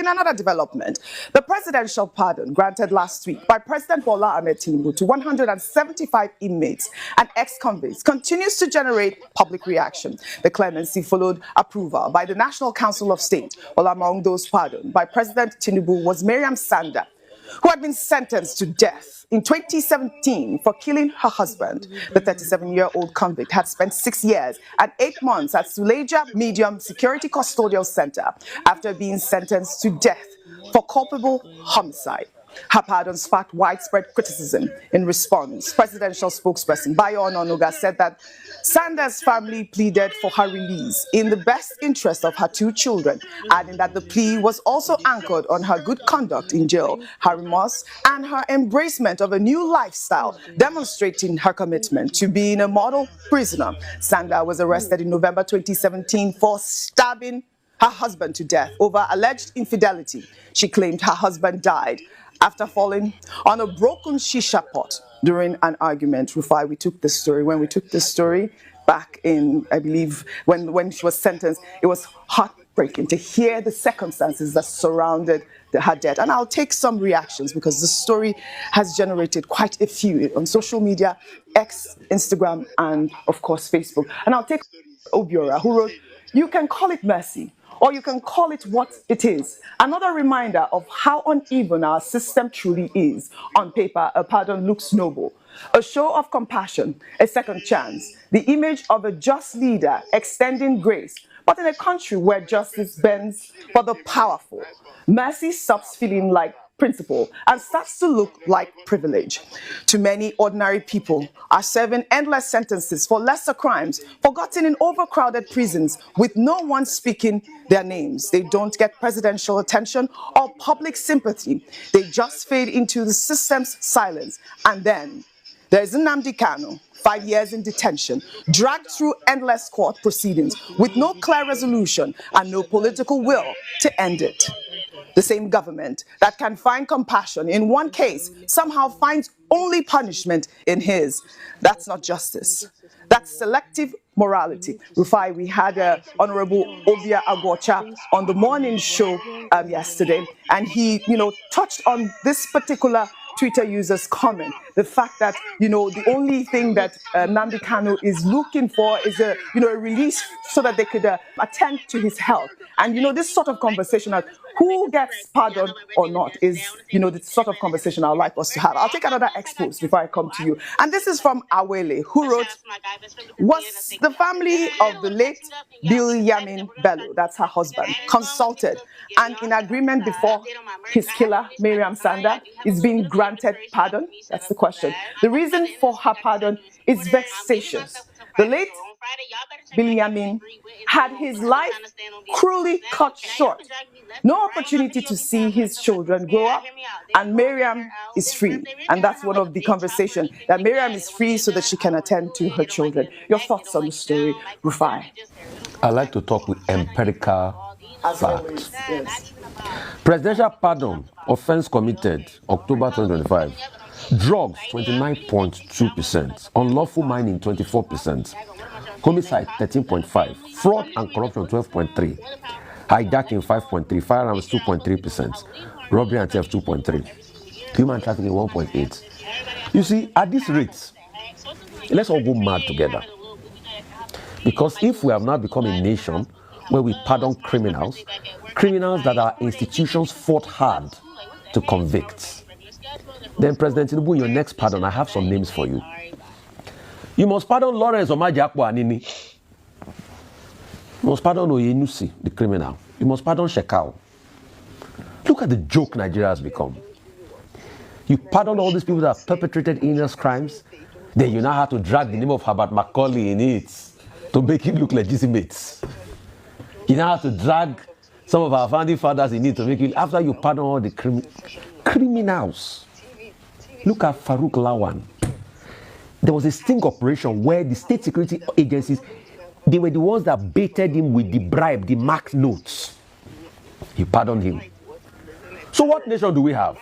In another development, the presidential pardon granted last week by President Bola Ahmed Tinubu to 175 inmates and ex-convicts continues to generate public reaction. The clemency followed approval by the National Council of State, while among those pardoned by President Tinubu was Mariam Sanda, who had been sentenced to death in 2017 for killing her husband. The 37-year-old convict had spent 6 years and 8 months at Suleja Medium Security Custodial Center after being sentenced to death for culpable homicide. Her pardon sparked widespread criticism. In response, presidential spokesperson Bayo Ononuga said that Sanders' family pleaded for her release in the best interest of her 2 children, adding that the plea was also anchored on her good conduct in jail, her remorse, and her embracement of a new lifestyle, demonstrating her commitment to being a model prisoner. Sanders was arrested in November 2017 for stabbing her husband to death over alleged infidelity. She claimed her husband died after falling on a broken shisha pot during an argument. Rufai, we took this story. When we took this story back in, I believe, when she was sentenced, it was heartbreaking to hear the circumstances that surrounded her death. And I'll take some reactions because the story has generated quite a few on social media, X, Instagram, and of course, Facebook. And I'll take Obiora, who wrote, "You can call it mercy, or you can call it what it is. Another reminder of how uneven our system truly is. On paper, a pardon looks noble. A show of compassion, a second chance, the image of a just leader extending grace. But in a country where justice bends for the powerful, mercy stops feeling like principle and starts to look like privilege. Too many ordinary people are serving endless sentences for lesser crimes, forgotten in overcrowded prisons with no one speaking their names. They don't get presidential attention or public sympathy. They just fade into the system's silence. And then there's nnamdi KANU, 5 years in detention, dragged through endless court proceedings with no clear resolution and no political will to end it. The same government that can find compassion in one case somehow finds only punishment in his. That's not justice. That's selective morality." Rufai, we had Honorable Ovia Agwocha on the morning show yesterday, and he, touched on this particular Twitter user's comment, the fact that, the only thing that Nnamdi KANU is looking for is a release so that they could attend to his health. And, this sort of conversation of who gets pardoned or not is, the sort of conversation I'd like us to have. I'll take another expose before I come to you. And this is from Awele, who wrote, "Was the family of the late Yamin Bello, that's her husband, consulted and in agreement before his killer, Mariam Sanda, is being granted pardon?" That's the question. The reason for her pardon is vexatious. The late Yamin had his life cruelly cut short. No opportunity to see his children grow up, and Mariam is free. And that's one of the conversations, that Mariam is free so that she can attend to her children. Your thoughts on the story, Rufai? I like to talk with empirical facts. Yes. Presidential pardon, offense committed, October 2025. Drugs, 29.2%. Unlawful mining, 24%. Homicide, 13.5%. Fraud and corruption, 12.3%. Hijacking, 5.3%. Firearms, 2.3%. Robbery and theft, 2.3%. Human trafficking, 1.8%. You see, at this rate, let's all go mad together. Because if we have now become a nation where we pardon criminals that our institutions fought hard to convict, then President Tinubu, in your next pardon, I have some names for you. You must pardon Lawrence Omajiakpo Anini. You must pardon Oyenusi, the criminal. You must pardon Shekau. Look at the joke Nigeria has become. You pardon all these people that have perpetrated heinous crimes, then you now have to drag the name of Herbert Macaulay in it to make it look legitimate. You now have to drag some of our founding fathers in it to make it, after you pardon all the criminals. Look at Farouk Lawan. There was a sting operation where the state security agencies, they were the ones that baited him with the bribe, the marked notes. He pardoned him. So what nation do we have?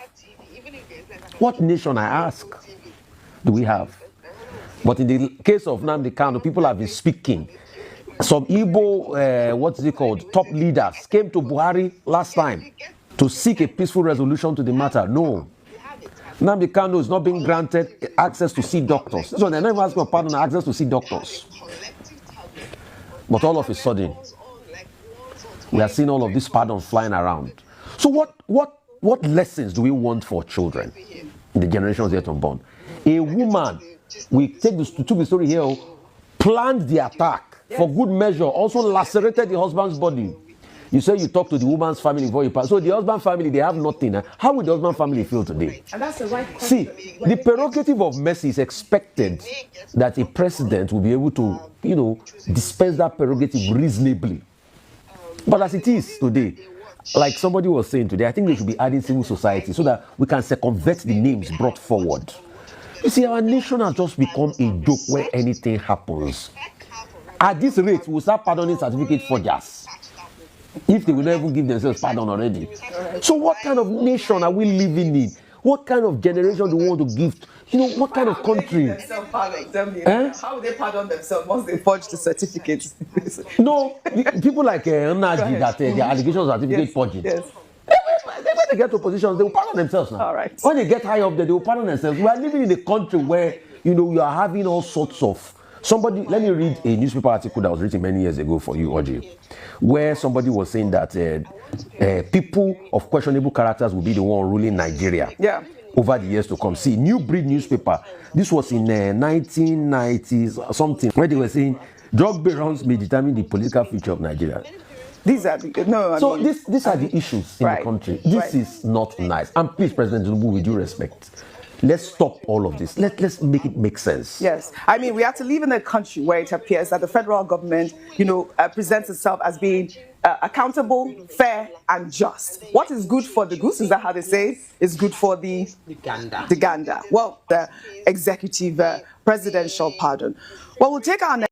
What nation, I ask, do we have? But in the case of Nnamdi KANU, people have been speaking. Some Igbo, top leaders came to Buhari last time to seek a peaceful resolution to the matter. No. Nnamdi KANU is not being granted access to see doctors. So they're not even asking for pardon, access to see doctors. But all of a sudden, we are seeing all of this pardon flying around. So what lessons do we want for children in the generations yet unborn? A woman, we took the story here, planned the attack for good measure, also lacerated the husband's body. You say you talk to the woman's family before you pass. So the husband family, they have nothing. How will the husband family feel today? And that's the right question. See, the prerogative of mercy is expected that a president will be able to, dispense that prerogative reasonably. But as it is today, like somebody was saying today, I think they should be adding civil society so that we can circumvent the names brought forward. You see, our nation has just become a joke where anything happens. At this rate, we'll start pardoning certificate forgers if they will not even give themselves pardon already. So what kind of nation are we living in? What kind of generation do we want to give? What kind of country? How would they pardon themselves once they forge the certificates? No, people like nnamdi that their allegations are certificate forging. Yes. When they get to positions, they will pardon themselves now. All right. When they get high up there, they will pardon themselves. We are living in a country where, you are having all sorts of... let me read a newspaper article that was written many years ago for you, Audrey, where somebody was saying that people of questionable characters will be the one ruling Nigeria over the years to come. See, New Breed newspaper, this was in 1990s something, where they were saying drug barons may determine the political future of Nigeria. These are these are the issues in the country. This is not nice. And please, President Tinubu, with due respect, let's stop all of this. Let's make it make sense. Yes. I mean, we have to live in a country where it appears that the federal government, presents itself as being accountable, fair, and just. What is good for the goose, is that how they say it, is good for the gander. Well, the executive presidential pardon. Well, we'll take our next